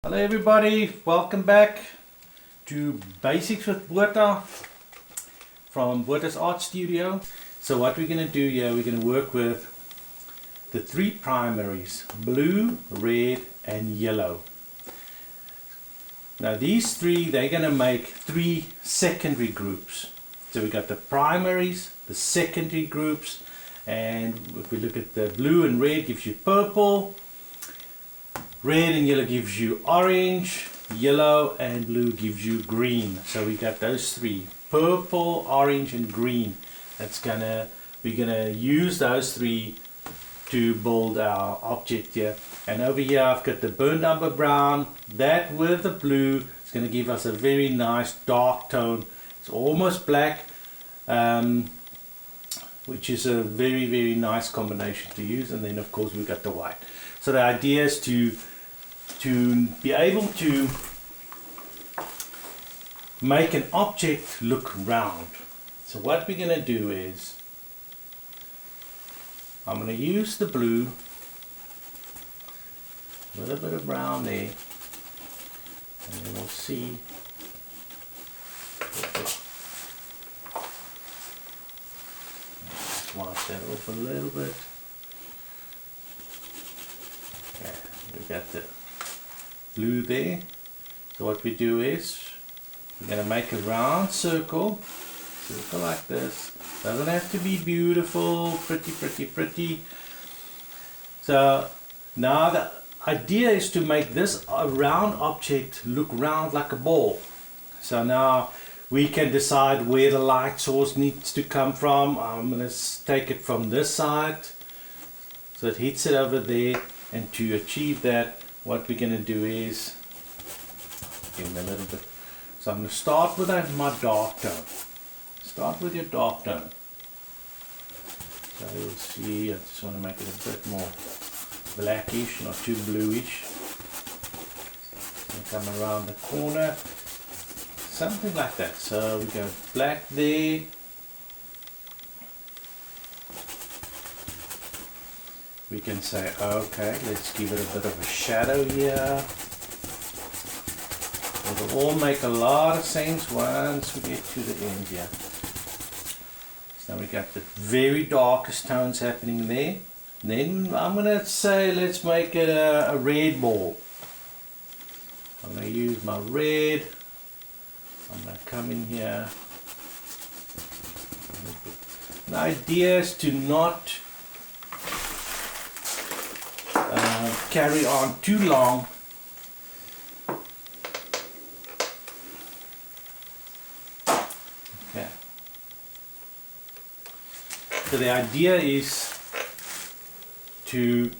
Hello everybody, welcome back to Basics with Botha from Botha's Art Studio. So what we're going to do here, we're going to work with the three primaries, blue, red and yellow. Now these three, they're going to make three secondary groups. So we got the primaries, the secondary groups, and if we look at the blue and red gives you purple, red and yellow gives you orange, yellow and blue gives you green. So we got those three, purple, orange and green. We're gonna use those three to build our object here. And over here I've got the burnt umber brown, that with the blue is going to give us a very nice dark tone. It's almost black, which is a very nice combination to use. And then of course we've got the white. So the idea is to be able to make an object look round. So what we're going to do is I'm going to use the blue, a little bit of brown there, and then we'll see. Just wipe that off a little bit. Yeah, we've got the blue there. So what we do is we're going to make a round circle like this. Doesn't have to be beautiful, pretty. So now the idea is to make this round object look round like a ball. So now we can decide where the light source needs to come from. I'm going to take it from this side so it hits it over there, and to achieve that what we're going to do is give them a little bit. So I'm going to start with my dark tone. Start with your dark tone. So you'll see, I just want to make it a bit more blackish, not too bluish. And come around the corner, something like that. So we go black there. We can say, okay, let's give it a bit of a shadow here. It'll all make a lot of sense once we get to the end here. So we got the very darkest tones happening there. Then I'm going to say let's make it a red ball. I'm going to use my red. I'm going to come in here. The idea is to not carry on too long. Okay. So the idea is to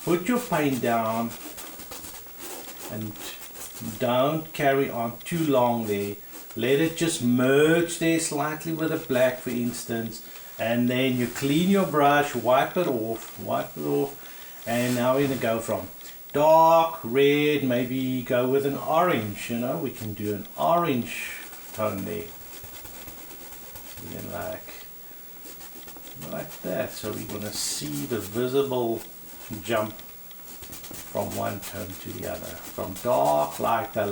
put your paint down and don't carry on too long there. Let it just merge there slightly with the black, for instance, and then you clean your brush, wipe it off, and now we're going to go from dark red, maybe go with an orange. You know, we can do an orange tone there. Again, like that. So we're going to see the visible jump from one tone to the other, from dark, lighter,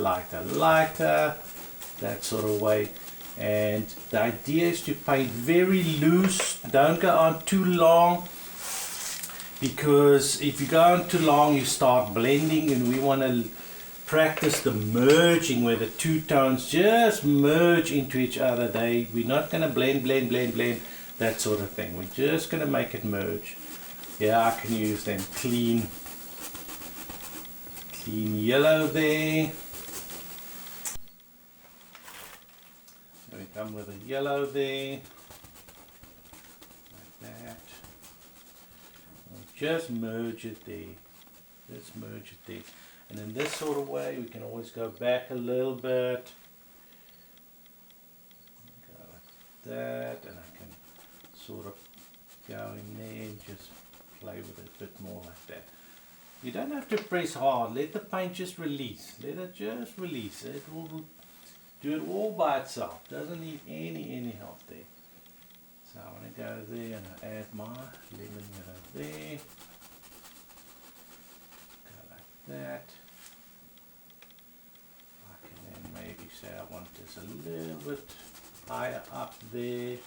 that sort of way. And the idea is to paint very loose, don't go on too long, because if you go on too long you start blending, and we want to practice the merging where the two tones just merge into each other. We're not going to blend, that sort of thing. We're just going to make it merge. Yeah, I can use then clean yellow there. So we come with a yellow there, like that. We'll just merge it there. And in this sort of way, we can always go back a little bit. Go like that, and I can sort of go in there and just play with it a bit more like that. You don't have to press hard. Let the paint just release. Let it just release. It will do it all by itself. Doesn't need any help there. So I want to go there and I add my lemon yellow there. Go like that. I can then maybe say I want this a little bit higher up there.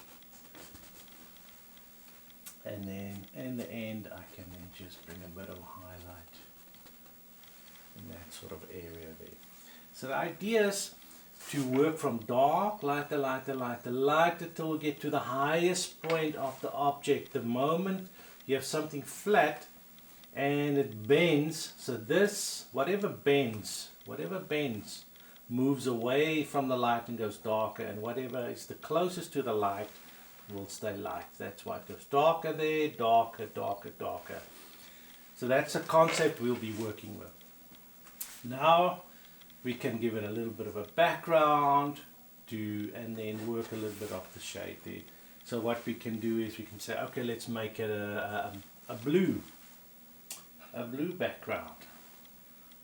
And then in the end I can then just bring a bit of highlight in that sort of area there. So the idea is to work from dark, lighter, lighter, lighter, lighter till we get to the highest point of the object. The moment you have something flat and it bends, so this, whatever bends, moves away from the light and goes darker, and whatever is the closest to the light will stay light. That's why it goes darker there, darker, darker, darker. So that's a concept we'll be working with. Now we can give it a little bit of a background and then work a little bit off the shade there. So what we can do is we can say, okay, let's make it a blue background.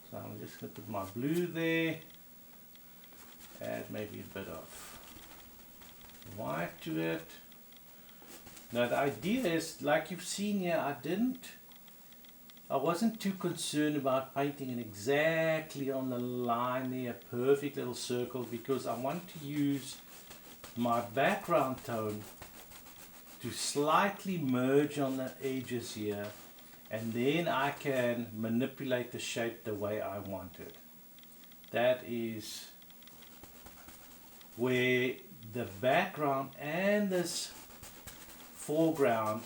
So I'm just going to put my blue there, add maybe a bit of white to it. Now the idea is, like you've seen here, I wasn't too concerned about painting it exactly on the line there, a perfect little circle, because I want to use my background tone to slightly merge on the edges here, and then I can manipulate the shape the way I want it. That is where the background and this foreground,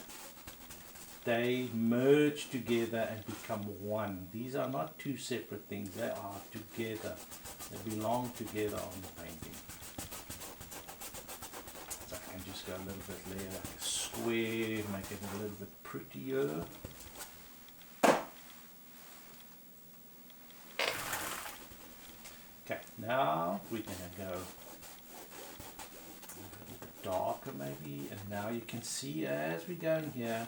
they merge together and become one. These are not two separate things, they are together. They belong together on the painting. So I can just go a little bit there, like a square, make it a little bit prettier. Okay, now we're going to go a little bit darker maybe, and now you can see as we're going here,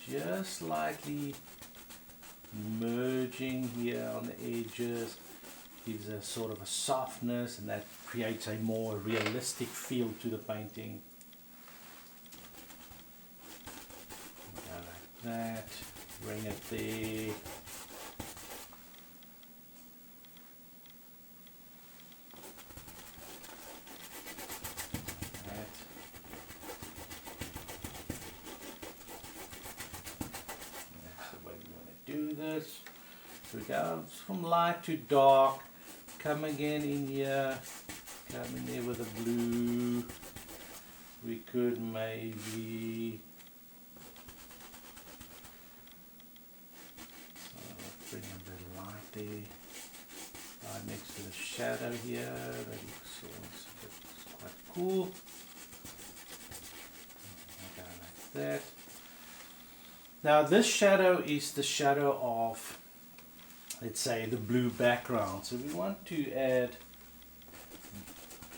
just slightly merging here on the edges, gives a sort of a softness, and that creates a more realistic feel to the painting. Go like that, bring it there. Do this. So we go from light to dark, come again in here, come in there with a blue. We could maybe bring a bit of light there, right next to the shadow here. That looks quite cool. Go like that. Now this shadow is the shadow of, let's say, the blue background. So we want to add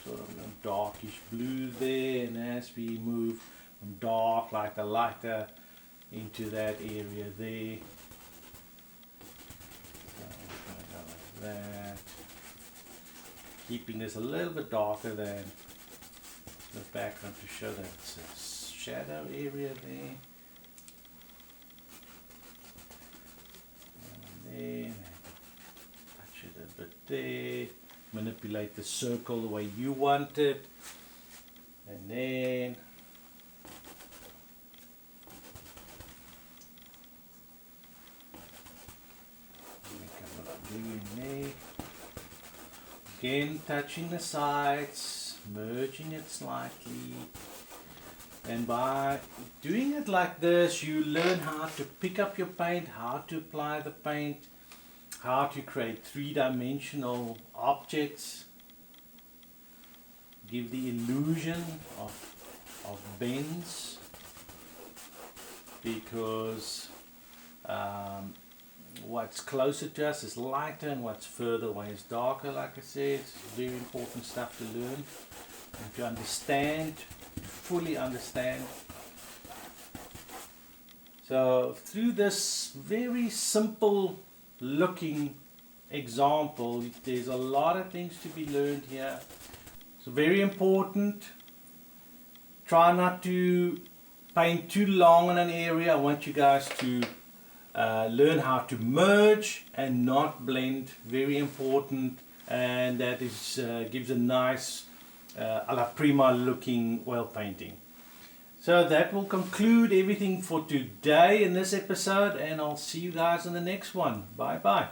sort of a darkish blue there, and as we move from dark, lighter into that area there. So we're going to go like that. Keeping this a little bit darker than the background to show that it's a shadow area there. There, touch it a bit there, manipulate the circle the way you want it, and then make a little blue in there. Again, touching the sides, merging it slightly. And by doing it like this, you learn how to pick up your paint, how to apply the paint, how to create three-dimensional objects, give the illusion of bends, because what's closer to us is lighter and what's further away is darker. Like I said, it's very important stuff to learn and to understand, fully understand. So through this very simple looking example, there's a lot of things to be learned here. So very important, try not to paint too long in an area. I want you guys to learn how to merge and not blend, very important, and that is gives a nice alla prima looking oil painting. So that will conclude everything for today in this episode, and I'll see you guys in the next one. Bye bye.